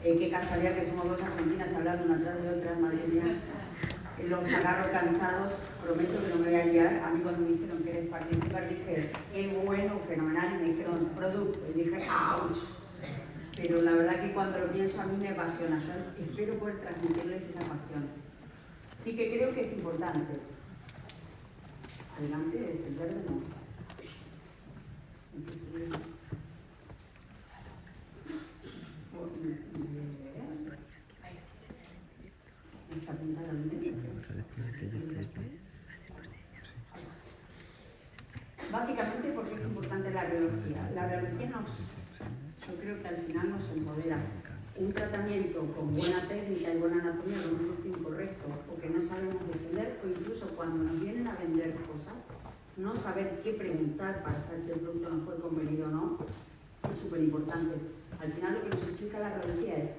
Qué casualidad que somos dos argentinas hablando una tras de otra, madre mía. Los agarro cansados, prometo que no me voy a liar. A mí cuando me dijeron que eres participar dije, qué bueno, fenomenal, y me dijeron producto, y dije, ouch. Pero la verdad que cuando lo pienso a mí me apasiona, yo espero poder transmitirles esa pasión. Sí que creo que es importante. Adelante, es el verde, no. Básicamente porque es importante la reología. La reología yo creo que al final nos empodera. Un tratamiento con buena técnica y buena anatomía con un producto incorrecto o que no sabemos defender, o incluso cuando nos vienen a vender cosas, no saber qué preguntar para saber si el producto nos puede convenir o no, es súper importante. Al final lo que nos explica la reología es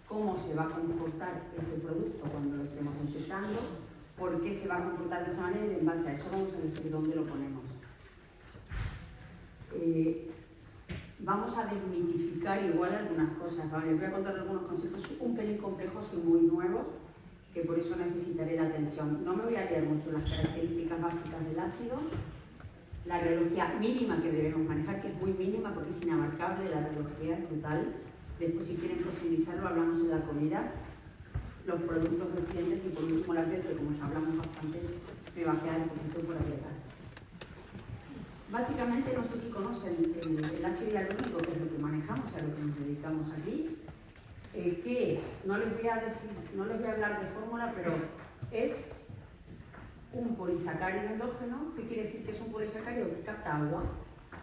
cómo se va a comportar ese producto cuando lo estemos inyectando, por qué se va a comportar de esa manera, y en base a eso vamos a elegir dónde lo ponemos. Vamos a desmitificar igual algunas cosas, ¿vale? Les voy a contar algunos conceptos un pelín complejos y muy nuevos, que por eso necesitaré la atención. No me voy a leer mucho las características básicas del ácido, la reología mínima que debemos manejar, que es muy mínima porque es inabarcable, la reología es brutal. Después, si quieren profundizarlo, hablamos en la comida, los productos residentes y por último la piel, que como ya hablamos bastante, me va a quedar un poquito por agregar. Básicamente, no sé si conocen el ácido hialurónico, que es lo que manejamos, a lo que nos dedicamos aquí. ¿Qué es? No les voy a hablar de fórmula, pero es un polisacárido endógeno. ¿Qué quiere decir que es un polisacárido? Que capta agua.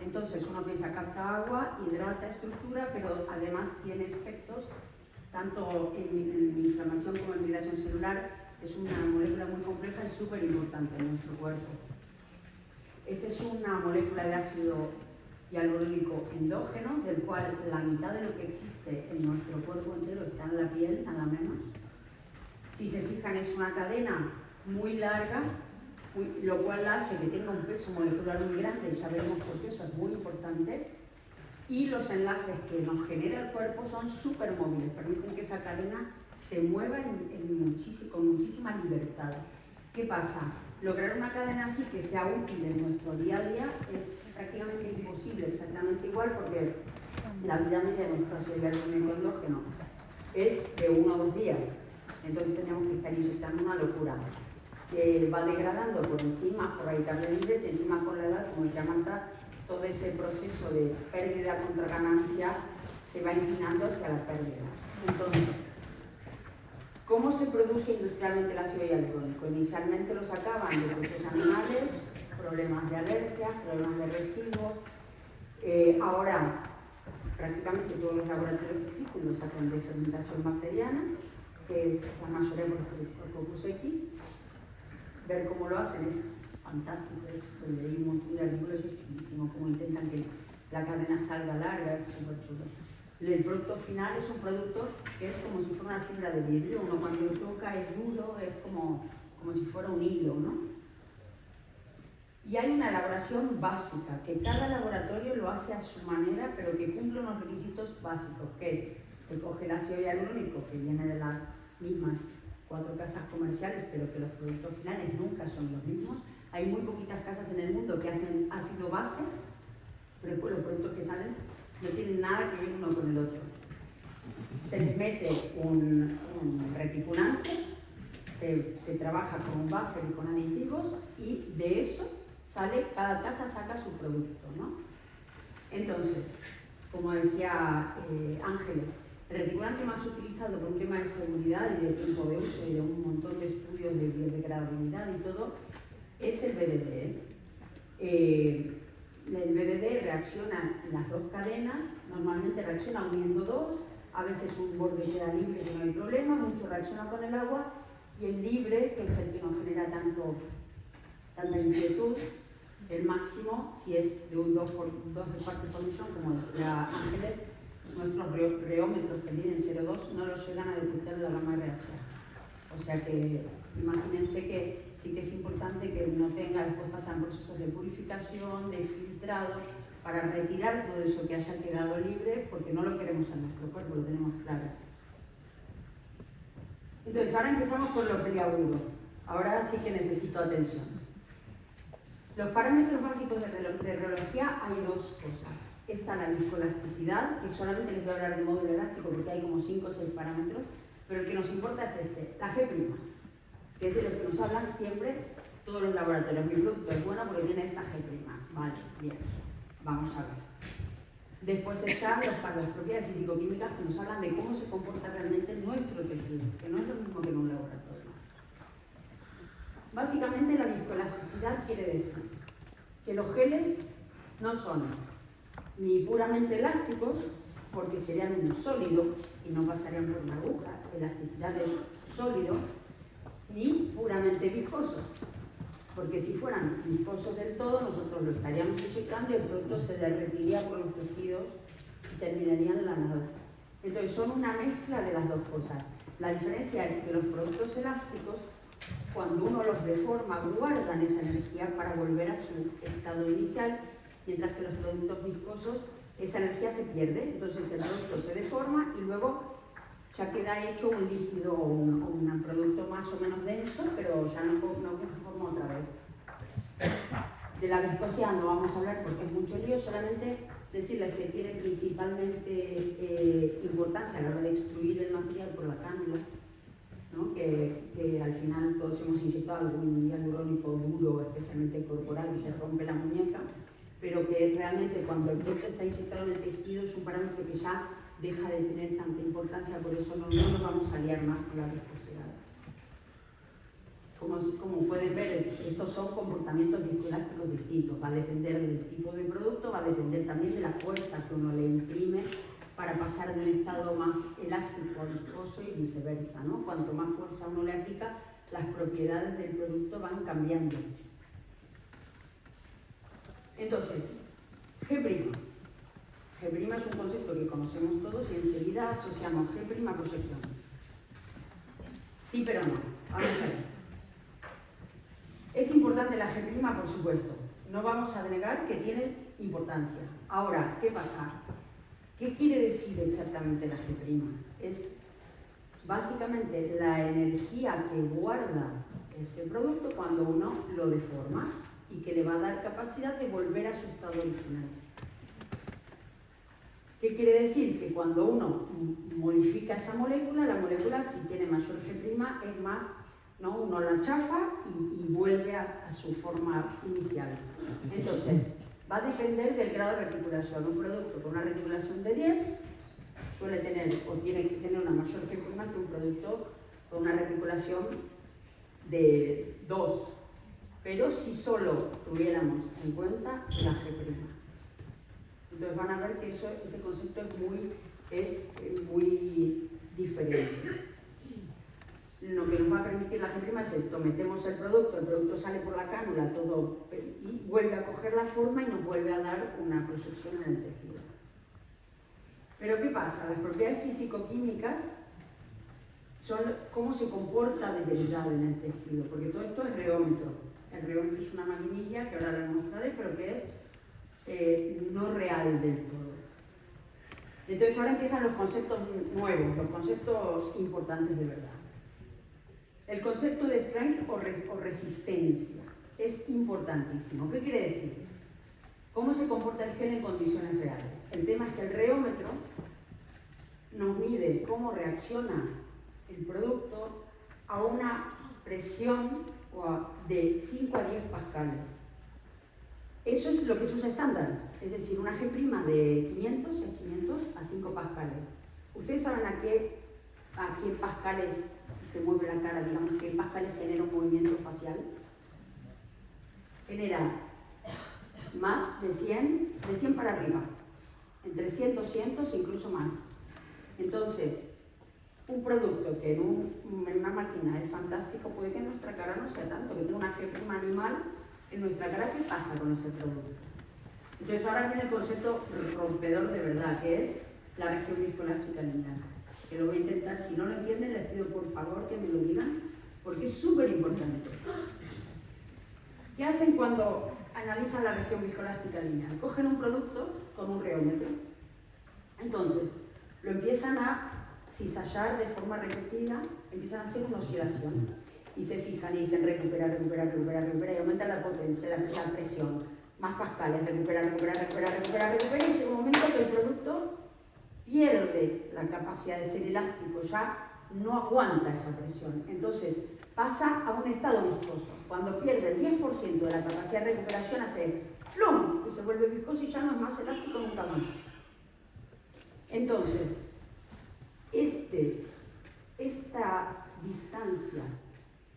Entonces uno piensa, capta agua, hidrata, estructura, pero además tiene efectos tanto en inflamación como en migración celular. Es una molécula muy compleja y súper importante en nuestro cuerpo. Esta es una molécula de ácido hialurónico endógeno, del cual la mitad de lo que existe en nuestro cuerpo entero está en la piel, nada menos. Si se fijan, es una cadena muy larga, lo cual hace que tenga un peso molecular muy grande, y ya veremos por qué, eso es muy importante. Y los enlaces que nos genera el cuerpo son súper móviles, permiten que esa cadena se mueva con muchísima libertad. ¿Qué pasa? Lograr una cadena así que sea útil en nuestro día a día es prácticamente imposible, exactamente igual, porque la vida media de nuestro ácido hialurónico endógeno es de 1 o 2 días. Entonces tenemos que estar inyectando una locura. Se va degradando por enzimas, por radicales libres, y encima con la edad, como decía Marta, todo ese proceso de pérdida contra ganancia se va inclinando hacia la pérdida. Entonces, ¿cómo se produce industrialmente el ácido hialurónico? Inicialmente lo sacaban de productos animales, problemas de alergias, problemas de residuos. Ahora, prácticamente todos los laboratorios que existen lo sacan de fermentación bacteriana, que es la mayoría por Coccus equi. Ver cómo lo hacen es fantástico, leí un montón de artículos, es chulísimo, cómo intentan que la cadena salga larga, es súper chulo. El producto final es un producto que es como si fuera una fibra de vidrio, uno cuando lo toca es duro, es como si fuera un hilo, ¿no? Y hay una elaboración básica, que cada laboratorio lo hace a su manera, pero que cumple unos requisitos básicos, que es, se coge el ácido hialurónico, que viene de las mismas 4 casas comerciales, pero que los productos finales nunca son los mismos. Hay muy poquitas casas en el mundo que hacen ácido base, pero después los productos que salen no tienen nada que ver uno con el otro. Se les mete un reticulante, se trabaja con un buffer y con aditivos, y de eso cada casa saca su producto, ¿no? Entonces, como decía Ángeles, el reticulante más utilizado por un tema de seguridad y de tiempo de uso y de un montón de estudios de biodegradabilidad y todo, es el BDD. El BDD reacciona en las 2 cadenas, normalmente reacciona uniendo 2, a veces un borde queda libre que no hay problema, mucho reacciona con el agua, y el libre, que es el que nos genera tanta inquietud, el máximo, si es de un 2 de partes por millón, como decía Ángeles, nuestros reómetros que miden 0,2 no los llegan a detectar la gama RHA. O sea que imagínense que sí que es importante que uno tenga, después pasan procesos de purificación, de filtrado, para retirar todo eso que haya quedado libre, porque no lo queremos en nuestro cuerpo, lo tenemos claro. Entonces, ahora empezamos con lo peliagudo. Ahora sí que necesito atención. Los parámetros básicos de reología hay dos cosas. Está la viscoelasticidad, que solamente les voy a hablar de módulo elástico porque hay como 5 o 6 parámetros, pero el que nos importa es este, la G', que es de lo que nos hablan siempre todos los laboratorios. Mi producto es bueno porque tiene esta G'. Vale, bien, vamos a ver. Después están las propiedades físico-químicas que nos hablan de cómo se comporta realmente nuestro tejido, que no es lo mismo que en un laboratorio. Básicamente la viscoelasticidad quiere decir que los geles no son ni puramente elásticos, porque serían un sólido y no pasarían por una aguja, elasticidad de sólido, ni puramente viscosos, porque si fueran viscosos del todo, nosotros lo estaríamos inyectando y el producto se derretiría por los tejidos y terminaría en la nada. Entonces son una mezcla de las dos cosas. La diferencia es que los productos elásticos, cuando uno los deforma, guardan esa energía para volver a su estado inicial, mientras que los productos viscosos, esa energía se pierde, entonces el producto se deforma y luego ya queda hecho un líquido o un producto más o menos denso, pero ya no se forma otra vez. De la viscosidad no vamos a hablar porque es mucho lío, solamente decirles que tiene principalmente importancia a la hora de extruir el material por la cánula, ¿no? que al final todos hemos inyectado algún hialurónico duro, especialmente corporal, que rompe la muñeca, pero que realmente cuando el producto está inyectado en el tejido es un parámetro que ya deja de tener tanta importancia, por eso no nos vamos a liar más con la viscosidad. Como pueden ver, estos son comportamientos viscoelásticos distintos, va a depender del tipo de producto, va a depender también de la fuerza que uno le imprime para pasar de un estado más elástico a viscoso y viceversa, ¿no? Cuanto más fuerza uno le aplica, las propiedades del producto van cambiando. Entonces, G'. G' es un concepto que conocemos todos y enseguida asociamos G' a proyección. Sí, pero no. Vamos a ver. Es importante la G', por supuesto. No vamos a negar que tiene importancia. Ahora, ¿qué pasa? ¿Qué quiere decir exactamente la G'? Es básicamente la energía que guarda ese producto cuando uno lo deforma y que le va a dar capacidad de volver a su estado original. ¿Qué quiere decir? Que cuando uno modifica esa molécula, la molécula si tiene mayor G' es más, ¿no? Uno la chafa y vuelve a su forma inicial. Entonces, va a depender del grado de reticulación. Un producto con una reticulación de 10 suele tener o tiene que tener una mayor G' que un producto con una reticulación de 2. Pero si solo tuviéramos en cuenta la G'. Entonces van a ver que ese concepto es muy diferente. Lo que nos va a permitir la G' es esto: metemos el producto sale por la cánula todo y vuelve a coger la forma y nos vuelve a dar una proyección en el tejido. Pero ¿qué pasa? Las propiedades físico-químicas son cómo se comporta de verdad en el tejido, porque todo esto es reómetro. El reómetro es una maquinilla que ahora les mostraré, pero que es no real del todo. Entonces ahora empiezan los conceptos nuevos, los conceptos importantes de verdad. El concepto de strength o resistencia es importantísimo. ¿Qué quiere decir? ¿Cómo se comporta el gel en condiciones reales? El tema es que el reómetro nos mide cómo reacciona el producto a una presión de 5 a 10 pascales. Eso es lo que se usa estándar, es decir, una G' de 500 a 5 pascales. ¿Ustedes saben a qué pascales se mueve la cara? Digamos, ¿qué pascales genera un movimiento facial? Genera más de 100 para arriba, entre 100, 200, incluso más. Entonces, un producto que en una máquina es fantástico, puede que en nuestra cara no sea tanto, que tenga una G' animal en nuestra cara. ¿Qué pasa con ese producto? Entonces ahora viene el concepto rompedor de verdad, que es la región viscoelástica lineal. Que lo voy a intentar, si no lo entienden les pido por favor que me lo digan, porque es súper importante. ¿Qué hacen cuando analizan la región viscoelástica lineal? Cogen un producto con un reómetro, entonces lo empiezan a cizallar de forma repetida, empiezan a hacer una oscilación. Y se fijan y dicen recupera, y aumenta la potencia, la presión, más pascales, recupera, y llega un momento que el producto pierde la capacidad de ser elástico, ya no aguanta esa presión. Entonces pasa a un estado viscoso. Cuando pierde el 10% de la capacidad de recuperación hace ¡flum! Y se vuelve viscoso y ya no es más elástico nunca más. Entonces, esta distancia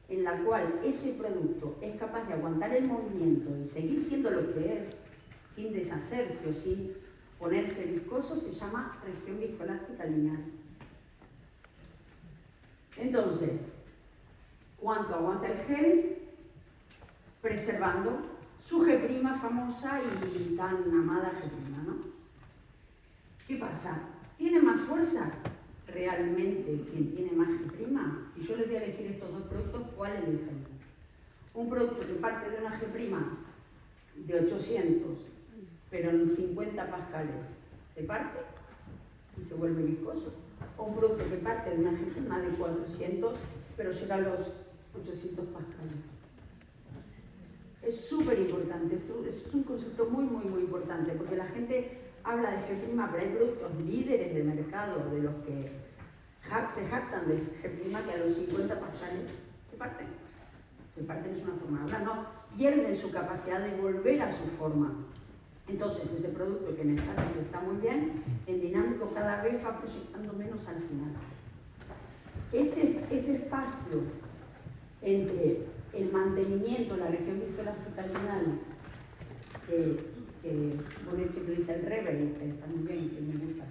en la cual ese producto es capaz de aguantar el movimiento y seguir siendo lo que es, sin deshacerse o sin ponerse viscoso, se llama región viscoelástica lineal. Entonces, ¿cuánto aguanta el gel? Preservando su G' famosa y tan amada G', ¿no? ¿Qué pasa? ¿Tiene más fuerza? Realmente quien tiene más G', si yo les voy a elegir estos dos productos, ¿cuál eligen? Un producto que parte de una G' de 800, pero en 50 pascales, ¿se parte y se vuelve viscoso? O un producto que parte de una G' de 400, pero llega a los 800 pascales. Es súper importante, esto es un concepto muy importante, porque la gente habla de G', pero hay productos líderes de mercado de los que se jactan de G', que a los 50 pascales se parten. Se parten es una forma de hablar, no pierden su capacidad de volver a su forma. Entonces ese producto que en estático está muy bien, en dinámico cada vez va proyectando menos al final. Ese espacio entre el mantenimiento, la región viscoelástica lineal, que Bonet siempre dice el reverie, que está muy bien, que me gusta,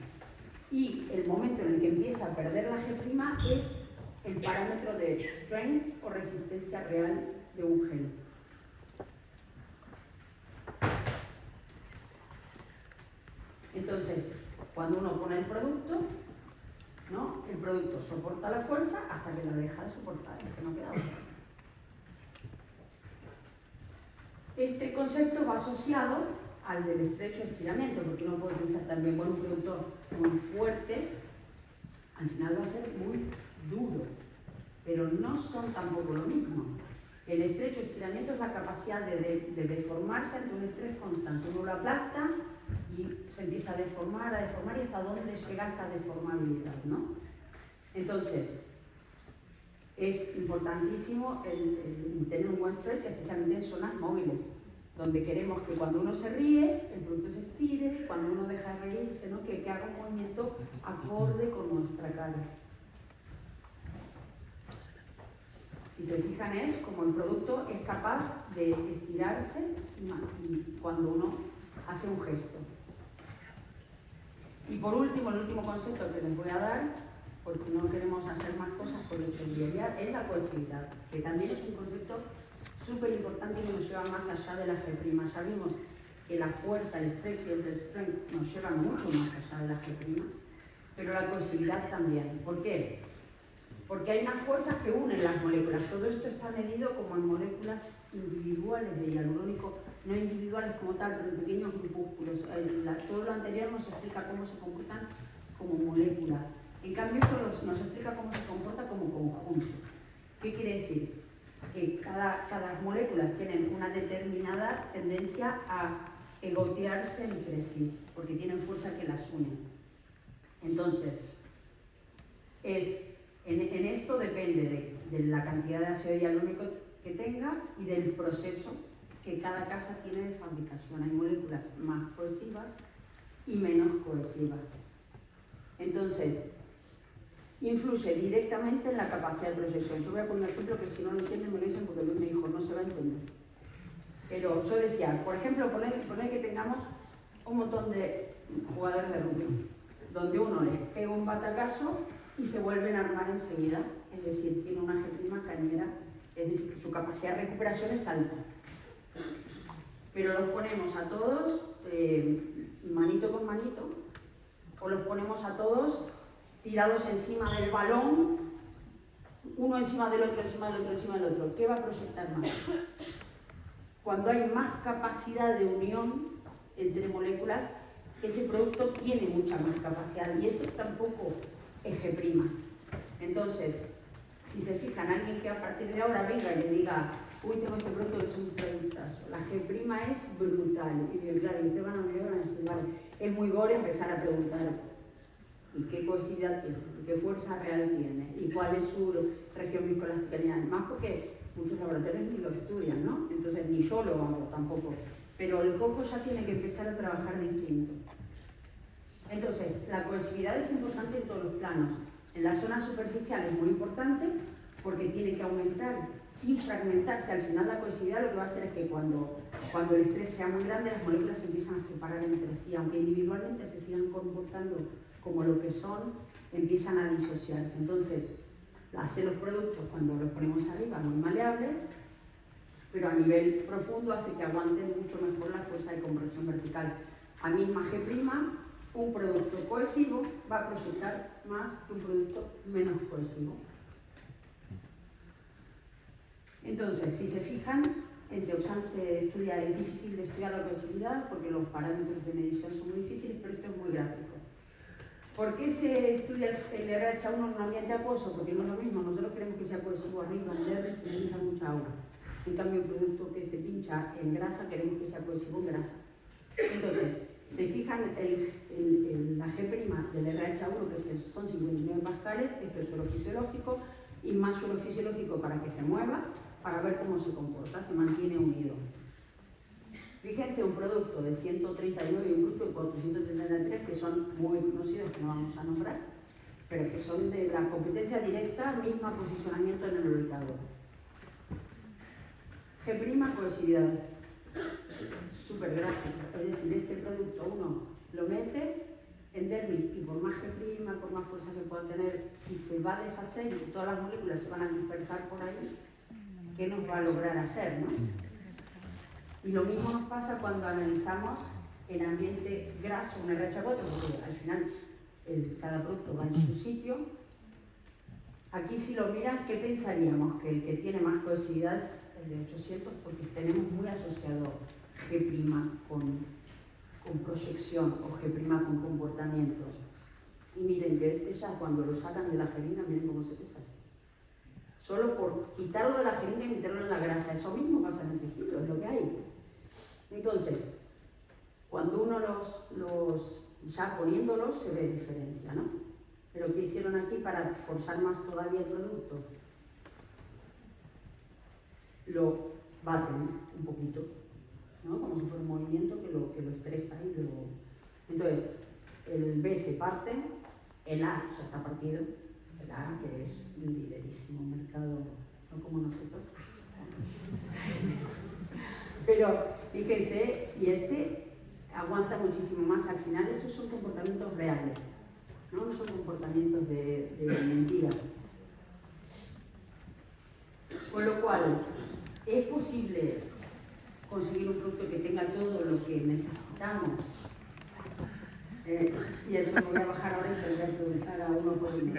y el momento en el que empieza a perder la G' es el parámetro de strength o resistencia real de un gel. Entonces, cuando uno pone el producto, ¿no? El producto soporta la fuerza hasta que la deja de soportar, es que no queda otra. Este concepto va asociado al del estrecho estiramiento, porque uno puede pensar también, bueno, un producto muy fuerte, al final va a ser muy duro, pero no son tampoco lo mismo. El estrecho estiramiento es la capacidad de deformarse ante un estrés constante. Uno lo aplasta y se empieza a deformar y hasta dónde llega esa deformabilidad, ¿no? Entonces, es importantísimo el tener un buen stretch, especialmente en zonas móviles, donde queremos que cuando uno se ríe, el producto se estire, cuando uno deja de reírse, ¿no? que haga un movimiento acorde con nuestra cara. Si se fijan, es como el producto es capaz de estirarse cuando uno hace un gesto. Y por último, el último concepto que les voy a dar, porque no queremos hacer más cosas por el seguridad, es la cohesividad, que también es un concepto súper importante que nos lleva más allá de la G'. Ya vimos que la fuerza, el stretch y el strength nos llevan mucho más allá de la G', pero la cohesividad también. ¿Por qué? Porque hay unas fuerzas que unen las moléculas. Todo esto está medido como en moléculas individuales de hialurónico, no individuales como tal, pero en pequeños grupúsculos. Todo lo anterior nos explica cómo se comportan como moléculas. En cambio, esto nos explica cómo se comporta como conjunto. ¿Qué quiere decir? Que cada molécula tienen una determinada tendencia a egotearse entre sí, porque tienen fuerza que las une. Entonces, en esto depende de la cantidad de ácido hialurónico que tenga y del proceso que cada casa tiene de fabricación. Hay moléculas más cohesivas y menos cohesivas. Entonces, influye directamente en la capacidad de proyección. Yo voy a poner un ejemplo que si no lo entienden me lo dicen porque Luis me dijo, no se va a entender. Pero yo decía, por ejemplo, poner que tengamos un montón de jugadores de rugby, donde uno les pega un batacazo y se vuelven a armar enseguida, es decir, tiene una G' cañera, es decir, que su capacidad de recuperación es alta. Pero los ponemos a todos manito con manito, o los ponemos a todos tirados encima del balón, uno encima del otro, encima del otro, encima del otro. ¿Qué va a proyectar más? Cuando hay más capacidad de unión entre moléculas, ese producto tiene mucha más capacidad. Y esto tampoco es G'. Entonces, si se fijan, alguien que a partir de ahora venga y le diga, uy, tengo este producto que es un productazo, la G' es brutal. Y bien, claro, y ustedes van a venir a decir, vale, es muy gore empezar a preguntar, ¿y qué cohesividad tiene? ¿Y qué fuerza real tiene? ¿Y cuál es su región viscoelástica lineal? Más porque muchos laboratorios ni lo estudian, ¿no? Entonces, ni yo lo hago tampoco. Pero el coco ya tiene que empezar a trabajar distinto. Entonces, la cohesividad es importante en todos los planos. En la zona superficial es muy importante porque tiene que aumentar sin fragmentarse. Al final la cohesividad lo que va a hacer es que cuando el estrés sea muy grande, las moléculas se empiezan a separar entre sí, aunque individualmente se sigan comportando como lo que son, empiezan a disociarse. Entonces, hace los productos cuando los ponemos arriba muy maleables, pero a nivel profundo hace que aguanten mucho mejor la fuerza de compresión vertical. A misma G', un producto cohesivo va a proyectar más que un producto menos cohesivo. Entonces, si se fijan, en Teoxan es difícil de estudiar la cohesividad porque los parámetros de medición son muy difíciles, pero esto es muy gráfico. ¿Por qué se estudia el RH1 en un ambiente acuoso? Porque no es lo mismo, nosotros queremos que sea cohesivo arriba, en R se pincha mucha agua. En cambio, un producto que se pincha en grasa, queremos que sea cohesivo en grasa. Entonces, se fijan la G' del RH1, que son 59 pascales, esto es suelo fisiológico, y más suelo fisiológico para que se mueva, para ver cómo se comporta, se mantiene unido. Fíjense un producto de 139 y un producto de 473 que son muy conocidos, que no vamos a nombrar, pero que son de la competencia directa, mismo posicionamiento en el mercado. G', cohesividad. Súper gráfico, es decir, este producto uno lo mete en dermis y por más G', por más fuerza que pueda tener, si se va a deshacer y todas las moléculas se van a dispersar por ahí, ¿qué nos va a lograr hacer, no? Y lo mismo nos pasa cuando analizamos en ambiente graso un RH4, porque al final cada producto va en su sitio. Aquí si lo miran, ¿qué pensaríamos? Que el que tiene más cohesividad es el de 800 porque tenemos muy asociado G' con proyección o G' con comportamiento. Y miren que este ya cuando lo sacan de la jeringa, miren cómo se deshace. Solo por quitarlo de la jeringa y meterlo en la grasa. Eso mismo pasa en el tejido, es lo que hay. Entonces, cuando uno ya poniéndolos se ve diferencia, ¿no? Pero ¿qué hicieron aquí para forzar más todavía el producto? Lo baten un poquito, ¿no? Como si fuera un movimiento que lo estresa y lo... Entonces, el B se parte, el A ya está partido, el A que es un liderísimo mercado, no como nosotros. Pero fíjense, y este aguanta muchísimo más. Al final esos son comportamientos reales, no son comportamientos de mentira. Con lo cual, es posible conseguir un producto que tenga todo lo que necesitamos. Y eso me voy a bajar ahora y se lo voy a preguntar a uno por uno.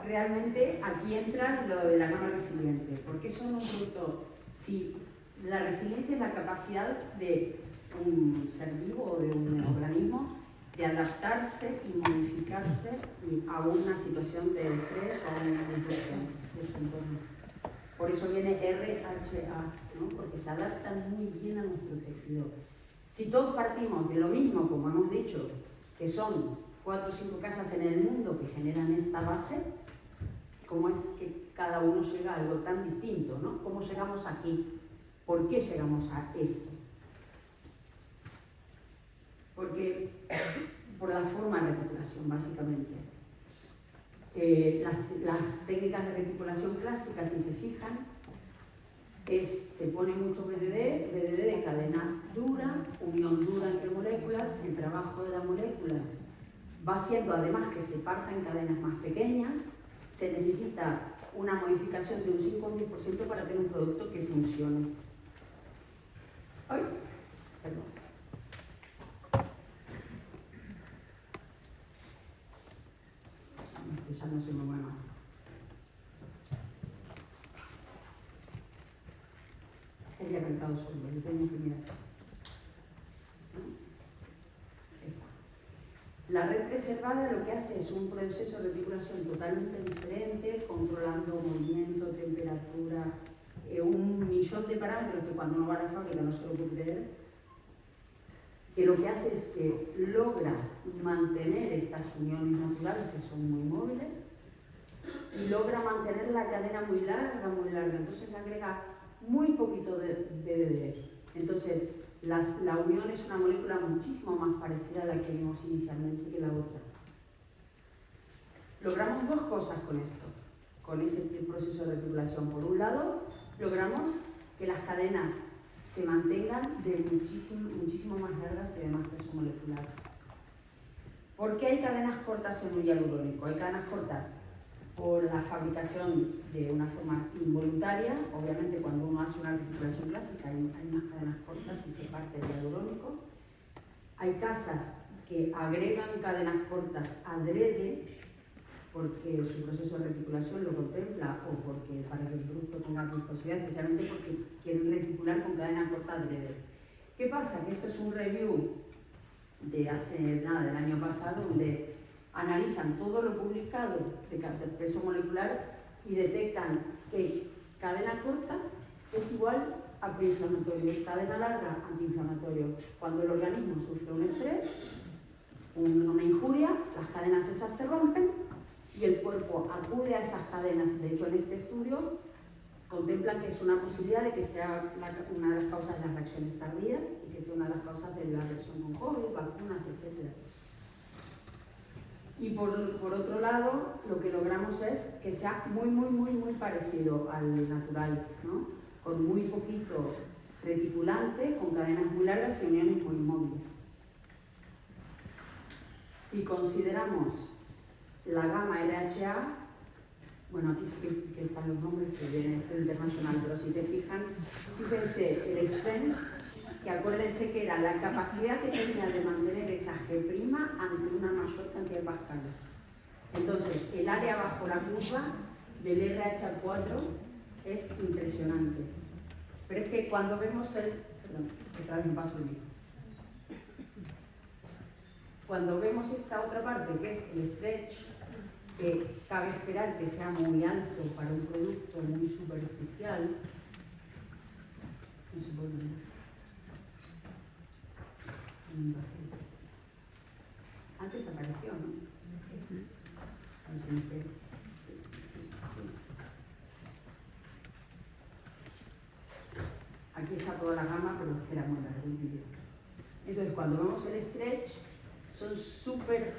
Realmente aquí entra lo de la gama resiliente. ¿Por qué son un producto? Si la resiliencia es la capacidad de un ser vivo o de un organismo de adaptarse y modificarse a una situación de estrés o a una disrupción de su entorno. Por eso viene RHA, ¿no? Porque se adaptan muy bien a nuestro tejido. Si todos partimos de lo mismo, como hemos dicho, que son 4 o 5 casas en el mundo que generan esta base, ¿cómo es que cada uno llega a algo tan distinto, ¿no? ¿Cómo llegamos aquí? ¿Por qué llegamos a esto? Porque por la forma de reticulación, básicamente. Las técnicas de reticulación clásicas, si se fijan, se pone mucho BDD de cadena dura, unión dura entre moléculas, el trabajo de la molécula va haciendo además que se parta en cadenas más pequeñas, se necesita una modificación de un 5 o un 10% para tener un producto que funcione. ¡Ay! Perdón. Ya no se me mueve más. Había arrancado solo, lo tengo que mirar. La red preservada lo que hace es un proceso de reticulación totalmente diferente, controlando movimiento, temperatura, un millón de parámetros que cuando uno va a la fábrica no se lo puede creer, que lo que hace es que logra mantener estas uniones naturales que son muy móviles y logra mantener la cadena muy larga, entonces le agrega muy poquito de DDD. Entonces, la unión es una molécula muchísimo más parecida a la que vimos inicialmente que la otra. Logramos dos cosas con esto, con ese proceso de reticulación. Por un lado, logramos que las cadenas se mantengan de muchísimo más largas y de más peso molecular. ¿Por qué hay cadenas cortas en un hialurónico? Hay cadenas cortas por la fabricación de una forma involuntaria. Obviamente cuando uno hace una reticulación clásica hay más cadenas cortas y se parte el hialurónico. Hay casas que agregan cadenas cortas adrede porque su proceso de reticulación lo contempla o porque para que el producto tenga viscosidad, especialmente porque quieren reticular con cadena corta adrede. ¿Qué pasa? Que esto es un review de hace nada, del año pasado, donde analizan todo lo publicado de peso molecular y detectan que cadena corta es igual a proinflamatorio, cadena larga antiinflamatorio. Cuando el organismo sufre un estrés, una injuria, las cadenas esas se rompen y el cuerpo acude a esas cadenas. De hecho, en este estudio contemplan que es una posibilidad de que sea una de las causas de las reacciones tardías y que sea una de las causas de la reacción con COVID, vacunas, etc. Y por otro lado, lo que logramos es que sea muy parecido al natural, ¿no? Con muy poquito reticulante, con cadenas muy largas y uniones muy móviles. Si consideramos la gama LHA, bueno, aquí sí que están los nombres que vienen del internacional, pero si se fijan, fíjense el strength, que acuérdense que era la capacidad que tenía de mantener esa G' ante una mayor cantidad de pascales. Entonces, el área bajo la curva del RH4 es impresionante. Pero es que cuando vemos otra vez me paso el mismo. Cuando vemos esta otra parte, que es el stretch, que cabe esperar que sea muy alto para un producto muy superficial, no se puede ver. Antes apareció, ¿no? Sí. Aquí está toda la gama, pero es que era muy largo. Entonces, cuando vemos el stretch, son súper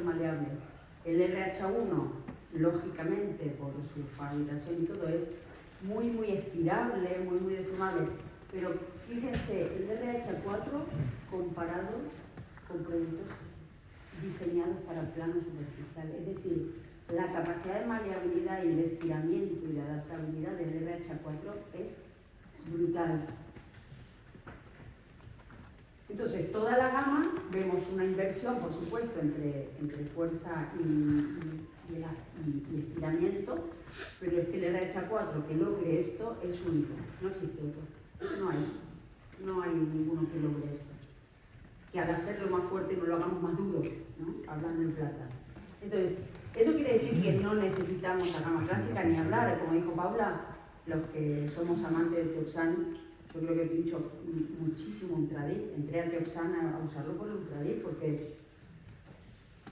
maleables. El RH1, lógicamente, por su fabricación y todo, es muy estirable, muy deformable. Pero fíjense, el RH4 comparado con productos diseñados para plano superficial. Es decir, la capacidad de maleabilidad y de estiramiento y de adaptabilidad del RH4 es brutal. Entonces, toda la gama, vemos una inversión, por supuesto, entre fuerza y estiramiento, pero es que el RH4 que logre esto es único, no existe otro, no hay ninguno que logre esto. Que al hacerlo más fuerte no lo hagamos más duro, ¿no? Hablando en plata. Entonces, eso quiere decir que no necesitamos la gama clásica ni hablar, como dijo Paula, los que somos amantes de Teoxan. Yo creo que pincho muchísimo Ultradip. Entré a Teoxan a usarlo por el Ultradip porque,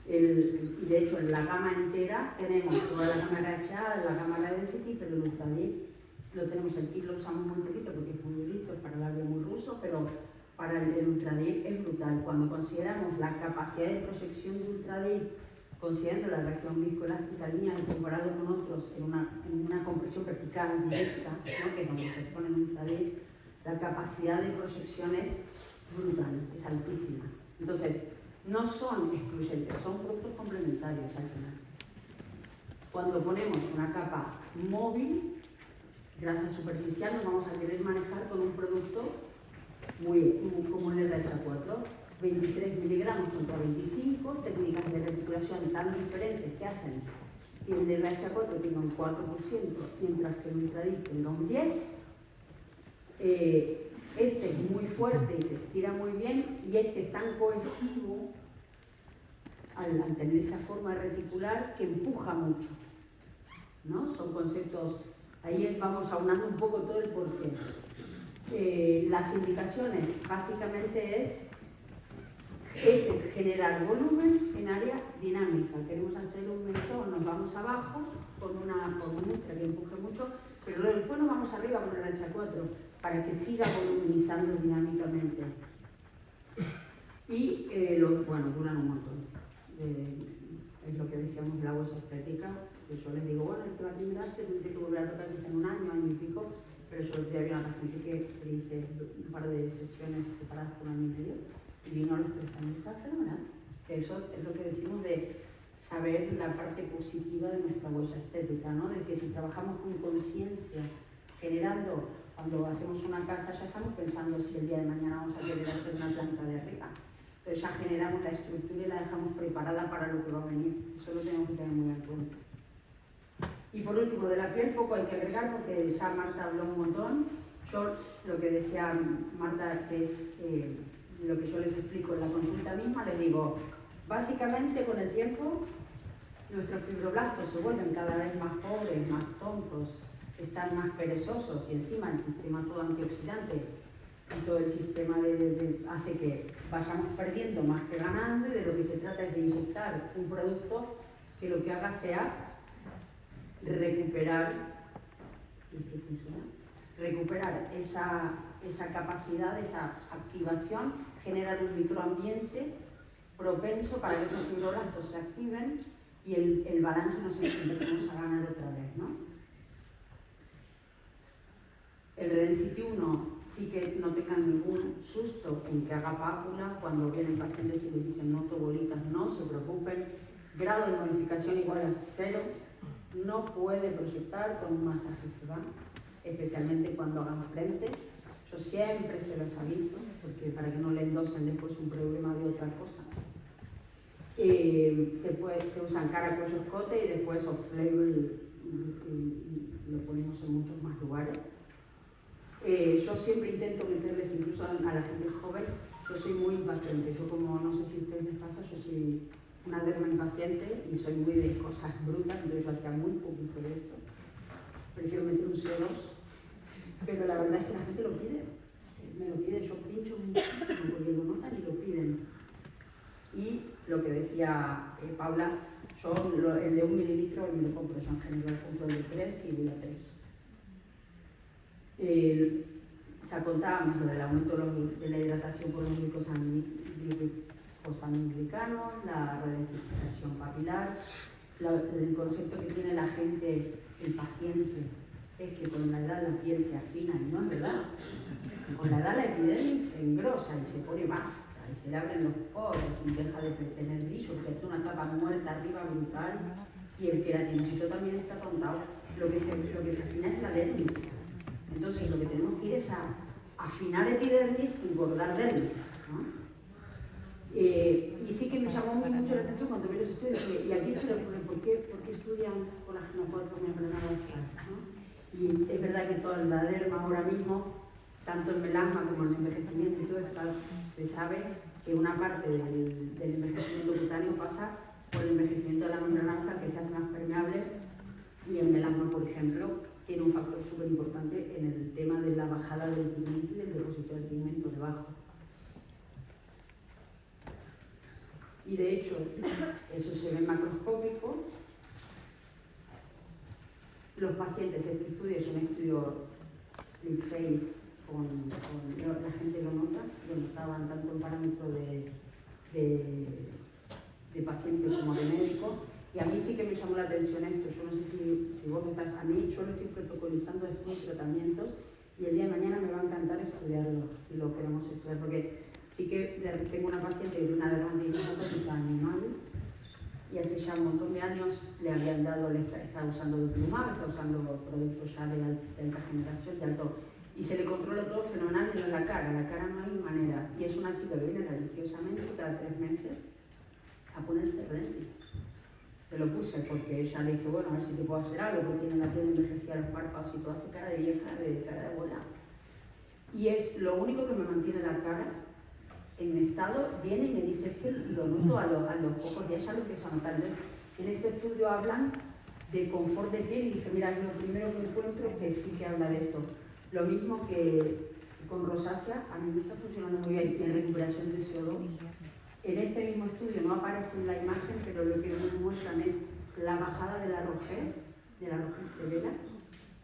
y de hecho en la gama entera tenemos toda la gama RH, la gama la Density, pero el Ultradip lo tenemos, el kit lo usamos muy poquito porque es muy durito, es para el labio muy ruso, pero para el Ultradip es brutal. Cuando consideramos la capacidad de proyección de Ultradip, considerando la región viscoelástica lineal comparado con otros en una compresión vertical directa, ¿no? Que es donde se pone el Ultradip, la capacidad de proyección es brutal, es altísima. Entonces, no son excluyentes, son productos complementarios al final. Cuando ponemos una capa móvil, grasa superficial, nos vamos a querer manejar con un producto muy como el RH4, 23 miligramos contra 25, técnicas de reticulación tan diferentes que hacen que el RH4 tenga un 4%, mientras que el Ultradip tenga un 10%. Este es muy fuerte y se estira muy bien, y este es tan cohesivo al tener esa forma reticular que empuja mucho, ¿no? Son conceptos, ahí vamos aunando un poco todo el porqué. Las indicaciones básicamente es generar volumen en área dinámica. Queremos hacer un mentón, nos vamos abajo con una muestra que empuje mucho, pero después nos vamos arriba con el ancha 4 para que siga voluminizando dinámicamente. Y bueno, duran un montón. Es lo que decíamos de la bolsa estética, que yo les digo, bueno, la primera vez que tuve que tocar quizá en un año y pico, pero yo había una paciente que hice un par de sesiones separadas por un año y medio y vino a los 3 años, está fenomenal. Eso es lo que decimos de saber la parte positiva de nuestra bolsa estética, ¿no? De que si trabajamos con conciencia, generando, cuando hacemos una casa ya estamos pensando si el día de mañana vamos a querer hacer una planta de arriba. Pero ya generamos la estructura y la dejamos preparada para lo que va a venir. Eso lo tenemos que tener muy en cuenta. Y por último, de la piel poco hay que agregar porque ya Marta habló un montón. Yo lo que decía Marta, que es lo que yo les explico en la consulta misma, les digo, básicamente con el tiempo nuestros fibroblastos se vuelven cada vez más pobres, más tontos, están más perezosos y encima el sistema todo antioxidante y todo el sistema hace que vayamos perdiendo más que ganando, y de lo que se trata es de inyectar un producto que lo que haga sea recuperar, ¿sí que funciona? Recuperar esa capacidad, esa activación, generar un microambiente propenso para que esos fibroblastos se activen y el balance nos empecemos a ganar otra vez, ¿no? El Redensity 1 sí que no tengan ningún susto en que haga pápula cuando vienen pacientes y les dicen noto bolitas, no se preocupen, grado de modificación igual a 0, no puede proyectar con un masaje se va, especialmente cuando hagan frente. Yo siempre se los aviso, porque para que no le endosen después un problema de otra cosa. Se usan cara, cuello, escote y después off-label y lo ponemos en muchos más lugares. Yo siempre intento meterles incluso a la gente joven. Yo soy muy impaciente, yo como no sé si a ustedes les pasa, yo soy una derma impaciente y soy muy de cosas brutas, entonces yo hacía muy poquito de esto. Prefiero meter un CO2, pero la verdad es que la gente lo pide. Me lo pide, yo pincho muchísimo porque lo notan y lo piden. Y lo que decía Paula, yo el de 1 mililitro me lo compro, yo en general compro el de 3 y el de 3. Ya contábamos lo del aumento de la hidratación por los glicosaminoglicanos, la redensificación papilar, el concepto que tiene la gente, el paciente, es que con la edad la piel se afina, y no es verdad. Con la edad la epidermis se engrosa y se pone basta, y se le abren los poros y deja de tener brillo, porque tiene una capa muerta arriba brutal, y el queratinocito también está contado. Lo que se afina es la dermis. Entonces lo que tenemos que ir es a afinar epidermis y engordar dermis, ¿no? Y sí que me llamó mucho la atención cuando vi los estudios, y aquí se lo ponen, ¿por qué estudian colágeno 4 membranadas, ¿no? Y es verdad que toda la derma ahora mismo, tanto el melasma como el envejecimiento y todo esto, se sabe que una parte del envejecimiento cutáneo pasa por el envejecimiento de la membrana basal, que se hace más permeable, y el melasma, por ejemplo, tiene un factor súper importante en el tema de la bajada del pigmento y del depósito del pigmento debajo. Y de hecho, eso se ve macroscópico. Los pacientes, este estudio es un estudio split face, la gente lo notaban tanto en parámetro de paciente como de médico. Y a mí sí que me llamó la atención esto. Yo no sé si vos estás, a mí yo lo estoy protocolizando estos tratamientos y el día de mañana me va a encantar estudiarlo, si lo queremos estudiar, porque sí que tengo una paciente de una dermatitis atópica animal y hace ya un montón de años le habían dado, está usando dupilumab, está usando productos ya de alta generación, de alto, y se le controla todo fenomenal en la cara no hay manera. Y es una chica que viene religiosamente cada 3 meses a ponerse Redensity. Se lo puse porque ella le dije, bueno, a ver si te puedo hacer algo, porque tiene la piel envejecida, los párpados y todo, hace cara de vieja, de cara de abuela. Y es lo único que me mantiene la cara en estado, viene y me dice, es que lo noto a los pocos días ya lo empiezo a notar. Entonces, en ese estudio hablan de confort de piel y dije, mira, lo primero que encuentro que sí que habla de eso. Lo mismo que con rosácea, a mí me está funcionando muy bien en recuperación de CO2. En este mismo estudio no aparece en la imagen, pero lo que nos muestran es la bajada de la rojez severa.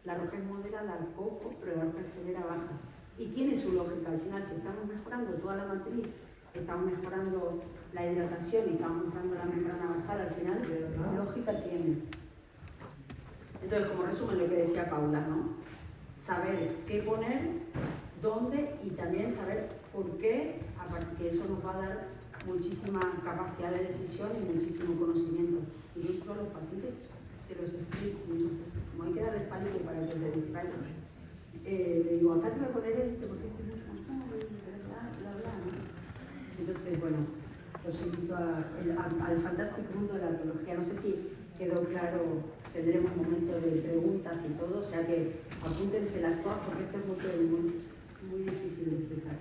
La rojez modera da poco, pero la rojez severa baja. Y tiene su lógica. Al final, si estamos mejorando toda la matriz, estamos mejorando la hidratación y estamos mejorando la membrana basal, al final, lógica tiene. Entonces, como resumen lo que decía Paula, ¿no? Saber qué poner, dónde y también saber por qué, aparte que eso nos va a dar muchísima capacidad de decisión y muchísimo conocimiento. Y yo a los pacientes se los explico muchas veces. Como hay que darles pánico para que se distraigan, le digo, acá te voy a poner porque este es mucho más joven, bla, bla, ¿no? Entonces, bueno, los invito al fantástico mundo de la arqueología. No sé si quedó claro, tendremos momentos de preguntas y todo, o sea que apúntense las cosas porque esto es muy difícil de explicar.